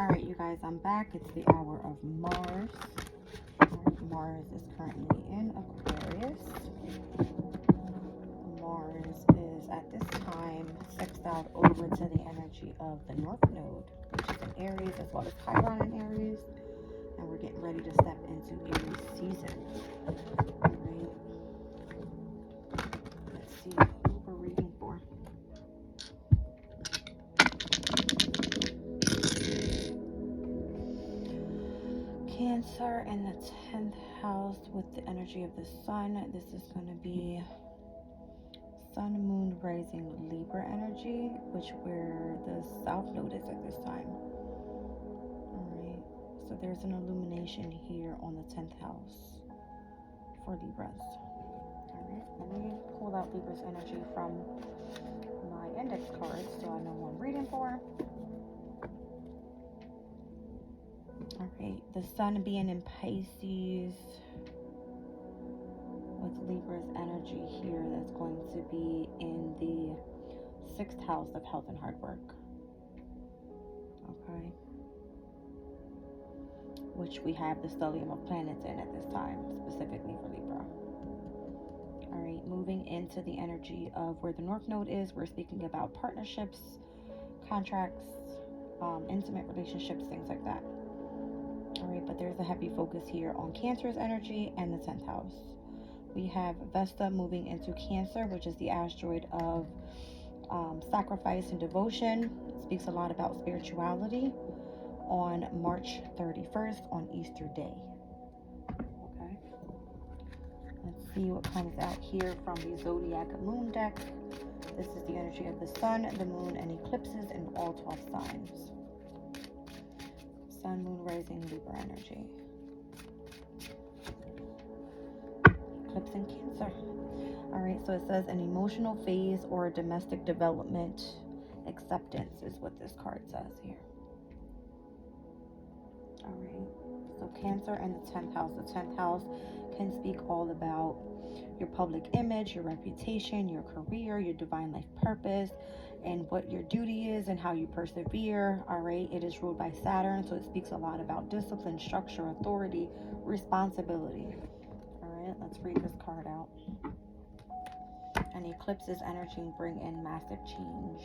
Alright, you guys, I'm back. It's the hour of Mars. Mars is currently in Aquarius. Mars is at this time sexed out over to the energy of the North Node, which is in Aries, as well as Chiron in Aries. And we're getting ready to step into Aries season. Alright. Let's see who we're reading for. Cancer in the 10th house with the energy of the sun. This is going to be Sun, Moon, Rising, Libra energy, which where the South Node is at this time. Alright, so there's an illumination here on the 10th house for Libras. Alright, let me pull out Libra's energy from my index cards so I know who I'm reading for. Alright, the sun being in Pisces with Libra's energy here, that's going to be in the 6th house of health and hard work. Okay. Which we have the stellium of planets in at this time, specifically for Libra. Alright, moving into the energy of where the North Node is, we're speaking about partnerships, contracts, intimate relationships, things like that. Alright, but there's a heavy focus here on Cancer's energy and the 10th house. We have Vesta moving into Cancer, which is the asteroid of sacrifice and devotion. It speaks a lot about spirituality on March 31st on Easter Day. Okay. Let's see what comes out here from the Zodiac Moon deck. This is the energy of the sun, the moon, and eclipses in all 12 signs. Sun, Moon, Rising, Libra energy. Eclipse in Cancer. Alright, so it says an emotional phase or a domestic development acceptance is what this card says here. Alright, so Cancer and the 10th house. The 10th house can speak all about your public image, your reputation, your career, your divine life purpose, and what your duty is and how you persevere. All right, it is ruled by Saturn, so it speaks a lot about discipline, structure, authority, responsibility. All right, let's read this card out. And eclipses energy bring in massive change.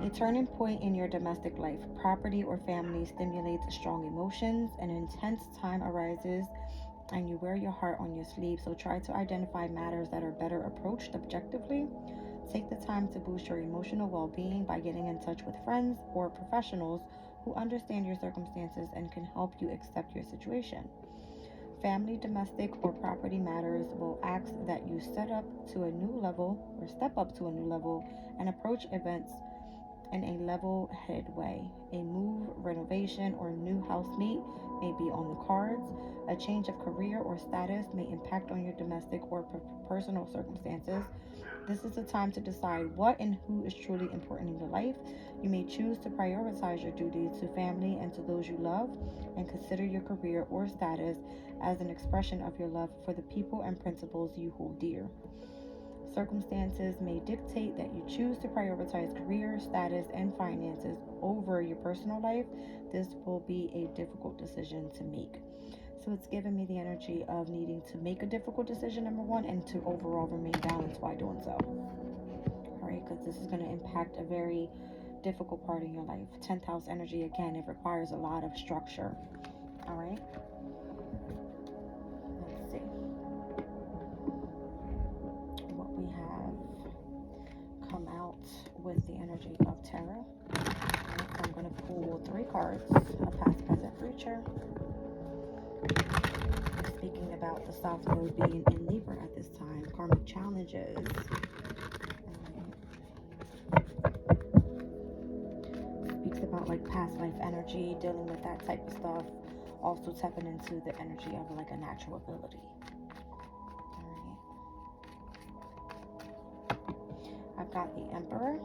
A turning point in your domestic life. Property or family stimulates strong emotions. An intense time arises and you wear your heart on your sleeve, so try to identify matters that are better approached objectively. Take the time to boost your emotional well-being by getting in touch with friends or professionals who understand your circumstances and can help you accept your situation. Family, domestic, or property matters will ask that you step up to a new level and approach events in a level-headed way. A move, renovation, or new housemate may be on the cards. A change of career or status may impact on your domestic or personal circumstances. This is the time to decide what and who is truly important in your life. You may choose to prioritize your duty to family and to those you love, and consider your career or status as an expression of your love for the people and principles you hold dear. Circumstances may dictate that you choose to prioritize career, status, and finances over your personal life. This will be a difficult decision to make. So it's giving me the energy of needing to make a difficult decision, number one, and to overall remain balanced while doing so. All right, because this is going to impact a very difficult part in your life. 10th house energy, again, it requires a lot of structure. All right. Let's see what we have come out with the energy of tarot. Right, I'm going to pull 3 cards, a past, present, future. Speaking about the South Node being in Libra at this time, karmic challenges. Speaks about like past life energy, dealing with that type of stuff. Also tapping into the energy of like a natural ability. Alright. I've got the Emperor.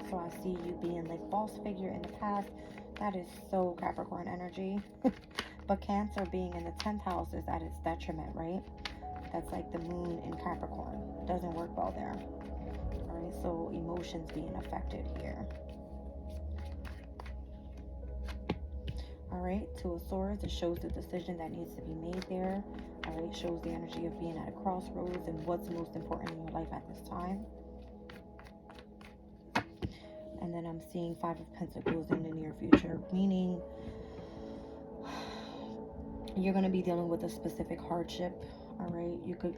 So I see you being like boss figure in the past. That is so Capricorn energy. But Cancer being in the 10th house is at its detriment, right? That's like the moon in Capricorn. It doesn't work well there. All right, so emotions being affected here. right, Two of Swords, it shows the decision that needs to be made there. All right, shows the energy of being at a crossroads and what's most important in your life at this time. And then I'm seeing Five of Pentacles in the near future, meaning you're going to be dealing with a specific hardship. All right, you could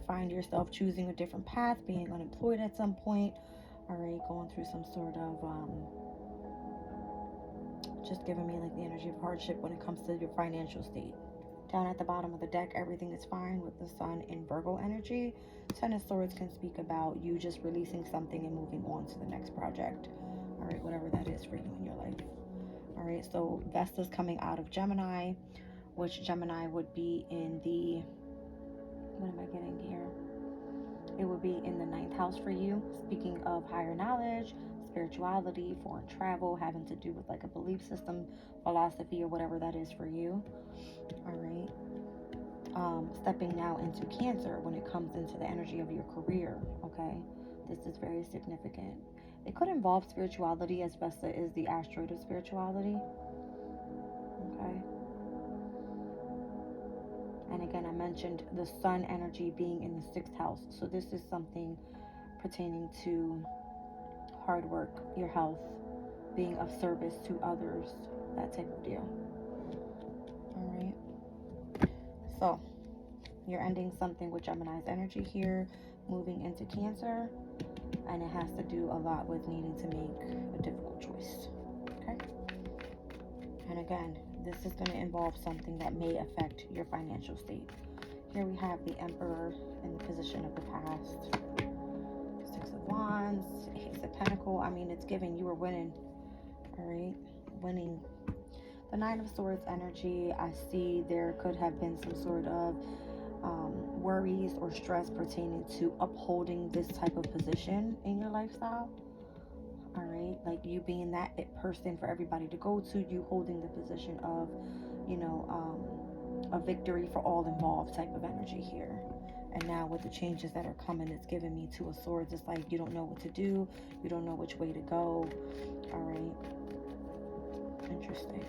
find yourself choosing a different path, being unemployed at some point. All right, going through some sort of just giving me like the energy of hardship when it comes to your financial state. Down at the bottom of the deck, everything is fine with the Sun in Virgo energy. Ten of Swords can speak about you just releasing something and moving on to the next project. All right, whatever that is for you in your life. All right, so Vesta's coming out of Gemini, which Gemini would be in the, what am I getting here? It would be in the 9th house for you. Speaking of higher knowledge, spirituality, foreign travel, having to do with like a belief system, philosophy, or whatever that is for you. All right. Stepping now into Cancer when it comes into the energy of your career. Okay. This is very significant. It could involve spirituality, as Vesta is the asteroid of spirituality. Okay. And again, I mentioned the Sun energy being in the 6th house. So this is something pertaining to hard work, your health, being of service to others, that type of deal. All right. So you're ending something with Gemini's energy here, moving into Cancer. And it has to do a lot with needing to make a difficult choice. Okay. And again, this is going to involve something that may affect your financial state. Here we have the Emperor in the position of the past. Six of Wands, Ace of Pentacles. I mean, it's giving you were winning. All right, winning. The Nine of Swords energy, I see there could have been some sort of worries or stress pertaining to upholding this type of position in your lifestyle. All right, like you being that person for everybody to go to, you holding the position of, you know, a victory for all involved type of energy here. And now with the changes that are coming, it's giving me Two of Swords. It's like you don't know what to do, you don't know which way to go. All right, interesting.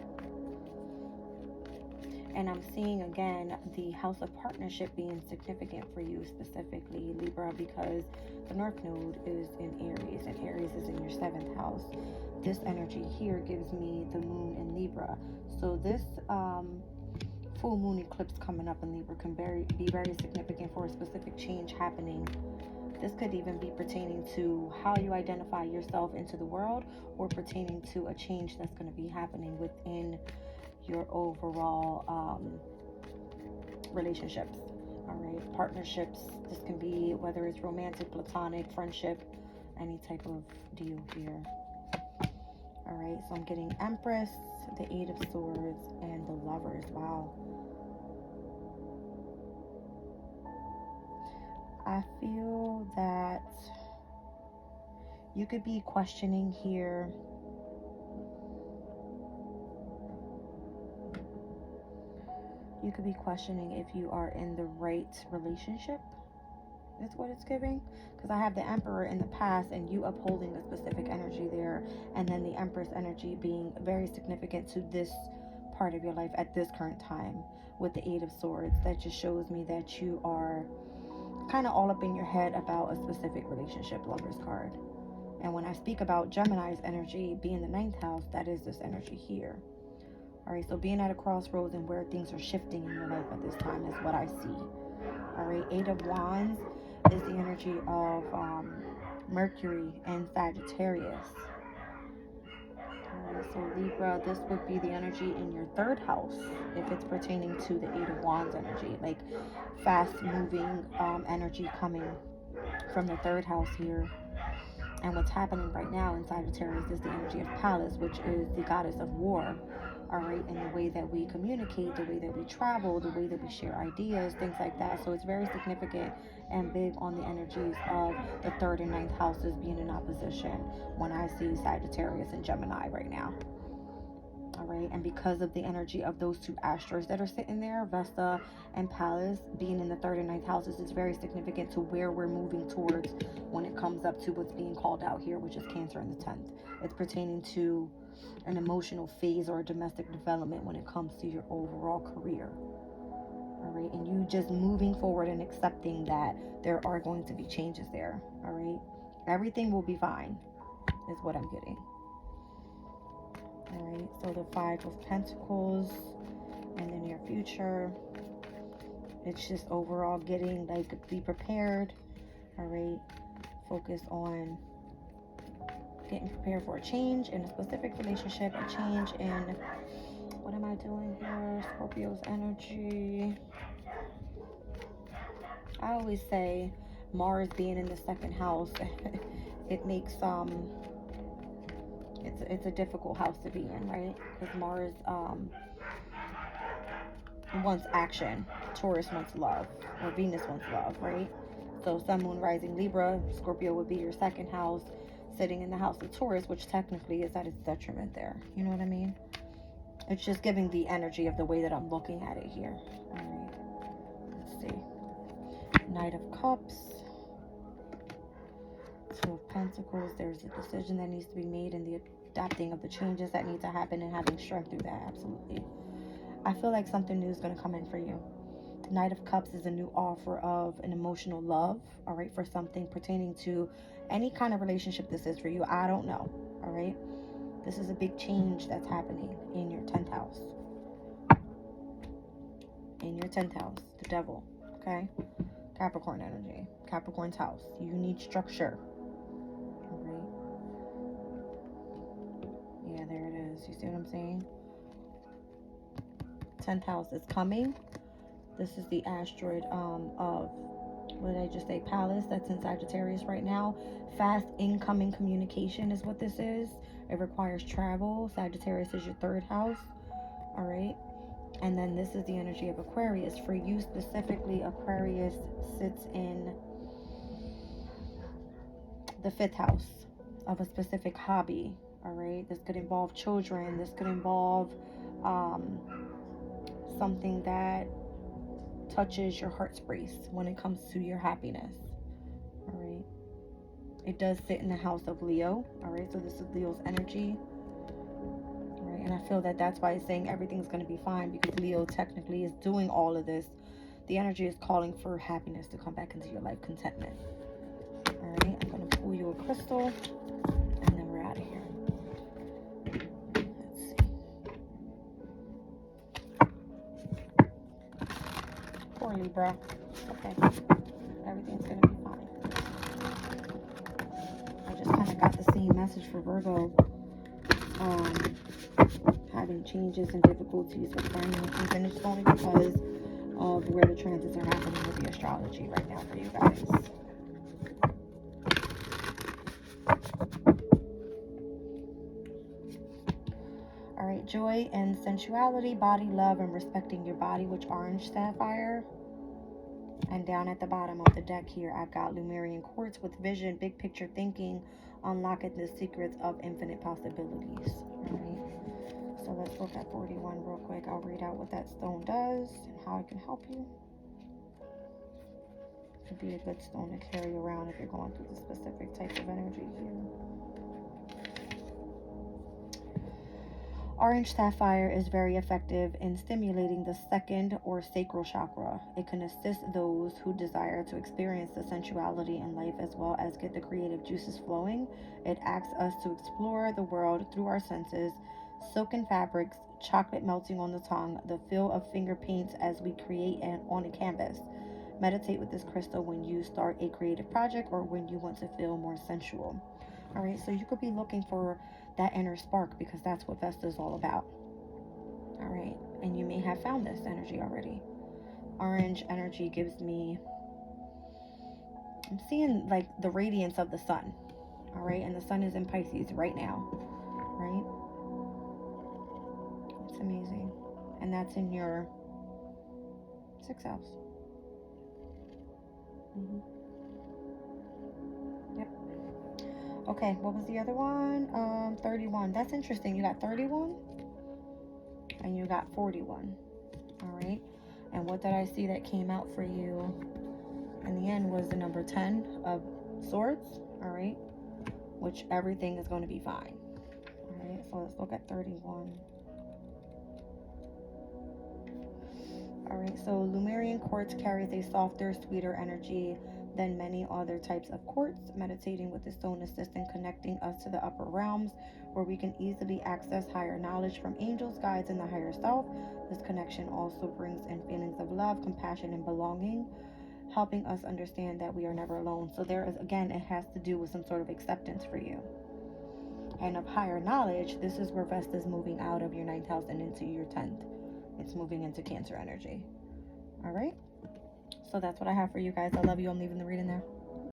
And I'm seeing again the House of Partnership being significant for you, specifically Libra, because the North Node is in Aries and Aries is in your 7th house. This energy here gives me the Moon in Libra. So this full moon eclipse coming up in Libra can be very significant for a specific change happening. This could even be pertaining to how you identify yourself into the world, or pertaining to a change that's going to be happening within your overall relationships. All right, partnerships. This can be whether it's romantic, platonic, friendship, any type of deal here. All right, so I'm getting Empress, the Eight of Swords, and the Lovers. Wow. I feel that you could be questioning here if you are in the right relationship. That's what it's giving, because I have the Emperor in the past and you upholding a specific energy there, and then the Empress energy being very significant to this part of your life at this current time with the Eight of Swords. That just shows me that you are kind of all up in your head about a specific relationship, Lover's card. And when I speak about Gemini's energy being the 9th house, that is this energy here. All right, so being at a crossroads and where things are shifting in your life at this time is what I see. All right, Eight of Wands is the energy of Mercury and Sagittarius. All right, so Libra, this would be the energy in your 3rd house if it's pertaining to the Eight of Wands energy, like fast moving energy coming from the 3rd house here. And what's happening right now in Sagittarius is the energy of Pallas, which is the goddess of war. All right, and the way that we communicate, the way that we travel, the way that we share ideas, things like that. So it's very significant and big on the energies of the 3rd and 9th houses being in opposition when I see Sagittarius and Gemini right now. All right, and because of the energy of those two asteroids that are sitting there, Vesta and Pallas being in the 3rd and 9th houses, is very significant to where we're moving towards when it comes up to what's being called out here, which is Cancer in the 10th. It's pertaining to an emotional phase or a domestic development when it comes to your overall career. All right, and you just moving forward and accepting that there are going to be changes there. All right, everything will be fine, is what I'm getting. All right, so the Five of Pentacles in the near future. It's just overall getting, like, be prepared. All right, focus on getting prepared for a change in a specific relationship, a change in, what am I doing here? Scorpio's energy. I always say Mars being in the second house, it makes it's a difficult house to be in, right? Because Mars wants action, Taurus wants love, or Venus wants love, right? So Sun, Moon, Rising, Libra, Scorpio would be your second house, sitting in the house of Taurus, which technically is at its detriment there. You know what I mean? It's just giving the energy of the way that I'm looking at it here. All right, let's see. Knight of Cups, Two of Pentacles. There's a decision that needs to be made and the adapting of the changes that need to happen and having strength through that. Absolutely. I feel like something new is going to come in for you. Knight of Cups is a new offer of an emotional love, all right, for something pertaining to any kind of relationship this is for you. I don't know, all right? This is a big change that's happening in your 10th house. In your 10th house, the devil, okay? Capricorn energy, Capricorn's house. You need structure, all right? Yeah, there it is. You see what I'm saying? 10th house is coming. This is the asteroid of, what did I just say, Pallas, that's in Sagittarius right now. Fast incoming communication is what this is. It requires travel. Sagittarius is your 3rd house, all right? And then this is the energy of Aquarius. For you specifically, Aquarius sits in the 5th house of a specific hobby, all right? This could involve children. This could involve something that touches your heart space when it comes to your happiness, all right? It does sit in the house of Leo, all right? So this is Leo's energy, all right? And I feel that that's why it's saying everything's going to be fine, because Leo technically is doing all of this. The energy is calling for happiness to come back into your life, contentment, all right? I'm going to pull you a crystal, and then we're out of here. Let's see. Poor Libra. Okay. Everything's going to be fine. I just kind of got the same message for Virgo. Having changes and difficulties with finances, and it's only because of where the transits are happening with the astrology right now for you guys. All right, joy and sensuality, body love, and respecting your body, which orange sapphire. And down at the bottom of the deck here, I've got Lemurian quartz with vision, big picture thinking, unlocking the secrets of infinite possibilities. All right, so let's look at 41 real quick. I'll read out what that stone does and how it can help you. It could be a good stone to carry around if you're going through the specific type of energy here. Orange sapphire is very effective in stimulating the second or sacral chakra. It can assist those who desire to experience the sensuality in life as well as get the creative juices flowing. It asks us to explore the world through our senses. Silken fabrics, chocolate melting on the tongue, the feel of finger paints as we create on a canvas. Meditate with this crystal when you start a creative project or when you want to feel more sensual. All right, so you could be looking for that inner spark, because that's what Vesta is all about. All right, and you may have found this energy already. Orange energy gives me, I'm seeing like the radiance of the sun. All right, and the sun is in Pisces right now, right? It's amazing. And that's in your 6th house. Yep. Okay, what was the other one? 31. That's interesting. You got 31 and you got 41. All right. And what did I see that came out for you in the end was the number 10 of swords. All right. Which everything is going to be fine. All right. so let's look at 31. All right, so Lemurian quartz carries a softer, sweeter energy than many other types of quartz. Meditating with the stone assists in connecting us to the upper realms, where we can easily access higher knowledge from angels, guides, and the higher self. This connection also brings in feelings of love, compassion, and belonging, helping us understand that we are never alone. So there is, again, it has to do with some sort of acceptance for you. And of higher knowledge, this is where Vesta is moving out of your 9th house and into your 10th. It's moving into Cancer energy. All right, so that's what I have for you guys. I love you. I'm leaving the reading there.